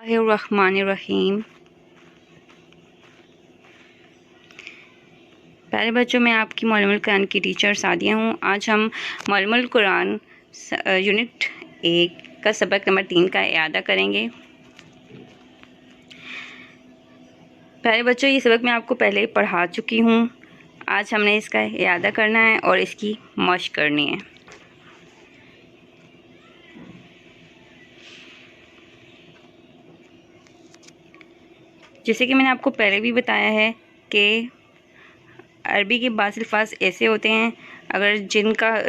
बिस्मिल्लाहिर्रहमानिर्रहीम। प्यारे बच्चों, मैं आपकी मौलुमुल कुरान की टीचर सादिया हूँ। आज हम मौलुमुल कुरान यूनिट 1 का सबक नंबर 3 का इयादा करेंगे। प्यारे बच्चों, ये सबक मैं आपको पहले पढ़ा चुकी हूँ। आज हमने इसका इयादा करना है और इसकी मश्क करनी है। जैसे कि मैंने आपको पहले भी बताया है कि अरबी के बाज़ अल्फाज ऐसे होते हैं अगर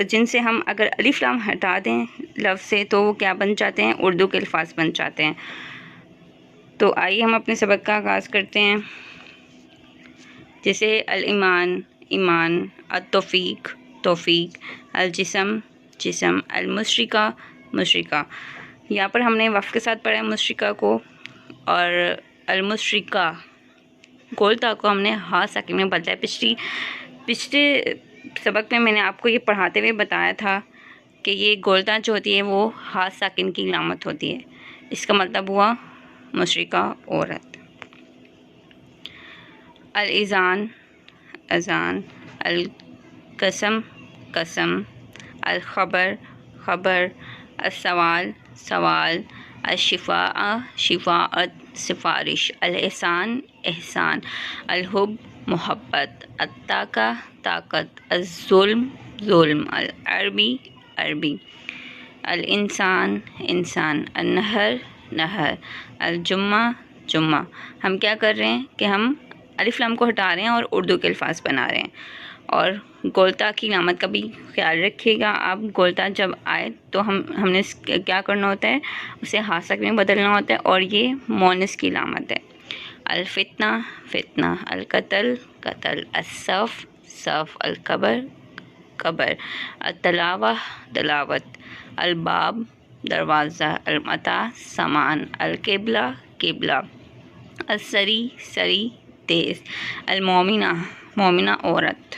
जिनसे हम अगर अलिफ लाम हटा दें लफ्ज़ से तो वो क्या बन जाते हैं, उर्दू के अल्फाज बन जाते हैं। तो आइए हम अपने सबक का आगाज़ करते हैं। जैसे अल ईमान ईमान, अत-तौफ़ीक तौफ़ीक, अल जिस्म जिस्म, अल मुशरिका मुशरिका। यहाँ पर हमने वफ़ के साथ पढ़ा है मुशरिका को, और अल मुशरिका गोल ता को हमने हा साकिन में बदला है। पिछले सबक में मैंने आपको ये पढ़ाते हुए बताया था कि ये गोल ता जो होती है वो हा साकिन की अलामत होती है। इसका मतलब हुआ मुशरिका औरत। अल इज़ान अज़ान, अल कसम कसम, अल ख़बर ख़बर, अल सवाल सवाल, अल शिफ़ा शिफ़ाअत सिफारिश, अल एहसान एहसान, अल हुब मोहब्बत, अल ताका ताकत, अल ज़ुल्म ज़ुल्म, अल अरबी अरबी, अल इंसान इंसान, अल नहर नहर, अल जुम्मा जुम्मा। हम क्या कर रहे हैं कि हम अलिफ लाम को हटा रहे हैं और उर्दू के अल्फाज बना रहे हैं। और गोलता की अलामत का भी ख्याल रखिएगा। आप गोलता जब आए तो हमने क्या करना होता है, उसे हासक में बदलना होता है, और ये मोनस की अलामत है। अल फितना फितना, अल कत्ल कत्ल, अल सफ़ सफ़, अल कबर कबर, अल तलावा तलावत, अल बाब दरवाज़ा, अल मता सामान, अल किबला किबला, अल सरी सरी तेज़, अल मोमिना मोमिना औरत।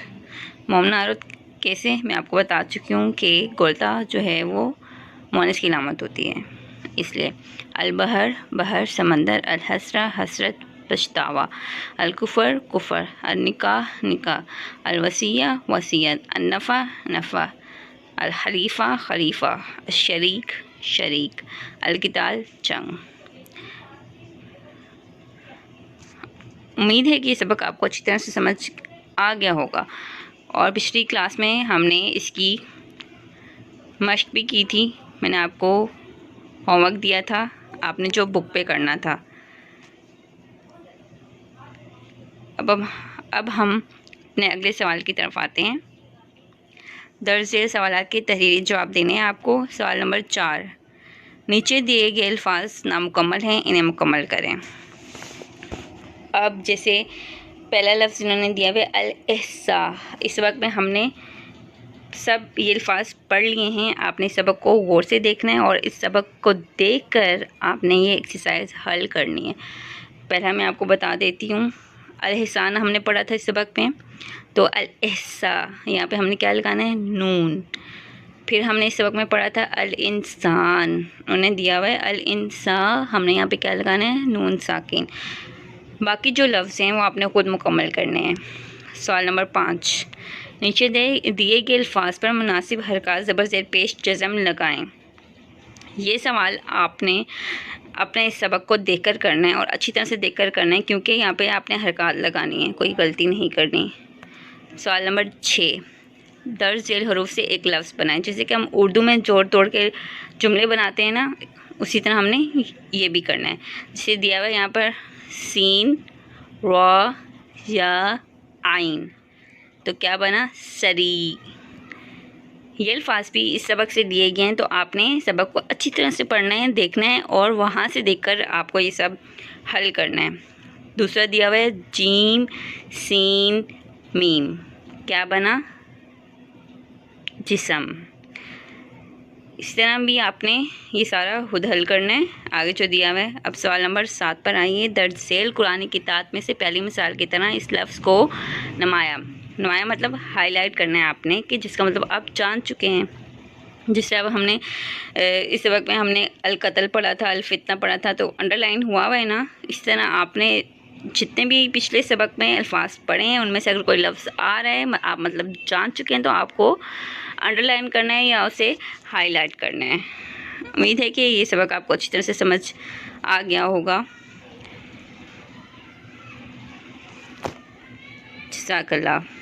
मोमिना औरत कैसे, मैं आपको बता चुकी हूँ कि गोलता जो है वो मोनस की अलामत होती है, इसलिए। अल बहर बहर समंदर, अल हसरा हसरत पछतावा, अल कुफर कुफर, अल निकाह निकाह, अल वसिया वसियत, अल नफ़ा नफ़ा, अल खलीफ़ा खलीफ़ा, अल शरीक शरीक, अल किताल जंग। उम्मीद है कि ये सबक आपको अच्छी तरह से समझ आ गया होगा। और पिछली क्लास में हमने इसकी मश्क भी की थी। मैंने आपको होमवर्क दिया था, आपने जो बुक पे करना था। अब हम अपने अगले सवाल की तरफ आते हैं। दर्ज झेल सवालात के तहरीरी जवाब देने हैं आपको। सवाल नंबर 4, नीचे दिए गए अल्फाज नामुकम्मल हैं, इन्हें मुकम्मल करें। अब जैसे पहला लफ्ज़ इन्होंने दिया हुआ अल एहसा, इस वक्त में हमने सब ये अल्फाज पढ़ लिए हैं। आपने सबक को गौर से देखना है और इस सबक को देखकर आपने ये एक्सरसाइज हल करनी है। पहला मैं आपको बता देती हूँ, अल एहसान हमने पढ़ा था इस सबक में, तो अल एहसा यहाँ पे हमने क्या लगाना है, नून। फिर हमने इस सबक में पढ़ा था अल इंसान, उन्होंने दिया हुआ है अल इंसा, हमने यहाँ पे क्या लगाना है, नून साकिन। बाकी जो लफ्ज़ हैं वो आपने ख़ुद मुकम्मल करने हैं। सवाल नंबर 5, नीचे दिए गए अल्फाज पर मुनासिब हरकत ज़बर ज़ेर पेश जज़म लगाएं। ये सवाल आपने अपने इस सबक को देखकर करना है और अच्छी तरह से देखकर करना है, क्योंकि यहाँ पे आपने हरकत लगानी है, कोई गलती नहीं करनी। सवाल नंबर 6, दर्ज झेल हरूफ से एक लफ्ज़ बनाएं। जैसे कि हम उर्दू में जोड़ तोड़ के जुमले बनाते हैं ना, उसी तरह हमने ये भी करना है। जैसे दिया हुआ है यहाँ पर सीन रॉ या आइन, तो क्या बना, सरी। ये अल्फाज भी इस सबक से दिए गए हैं, तो आपने सबक को अच्छी तरह से पढ़ना है, देखना है, और वहाँ से देखकर आपको ये सब हल करना है। दूसरा दिया हुआ है जीम सीन मीम, क्या बना, जिस्म। इस तरह भी आपने ये सारा खुद हल करना है। आगे जो दिया हुआ है, अब सवाल नंबर 7 पर आइए। दर्ज झेल कुरानी किताब में से पहली मिसाल की तरह इस लफ्ज़ को नमाया नमाया मतलब हाईलाइट करना है आपने, कि जिसका मतलब आप जान चुके हैं। जिससे अब हमने इस वक्त में हमने अल कत्ल पढ़ा था, अल फितना पढ़ा था, तो अंडरलाइन हुआ हुआ है ना। इस तरह आपने जितने भी पिछले सबक में अल्फाज पढ़े हैं उनमें से अगर कोई लफ्ज़ आ रहा है, आप मतलब जान चुके हैं, तो आपको अंडरलाइन करना है या उसे हाईलाइट करना है। उम्मीद है कि ये सबक आपको अच्छी तरह से समझ आ गया होगा। जज़ाकल्लाह।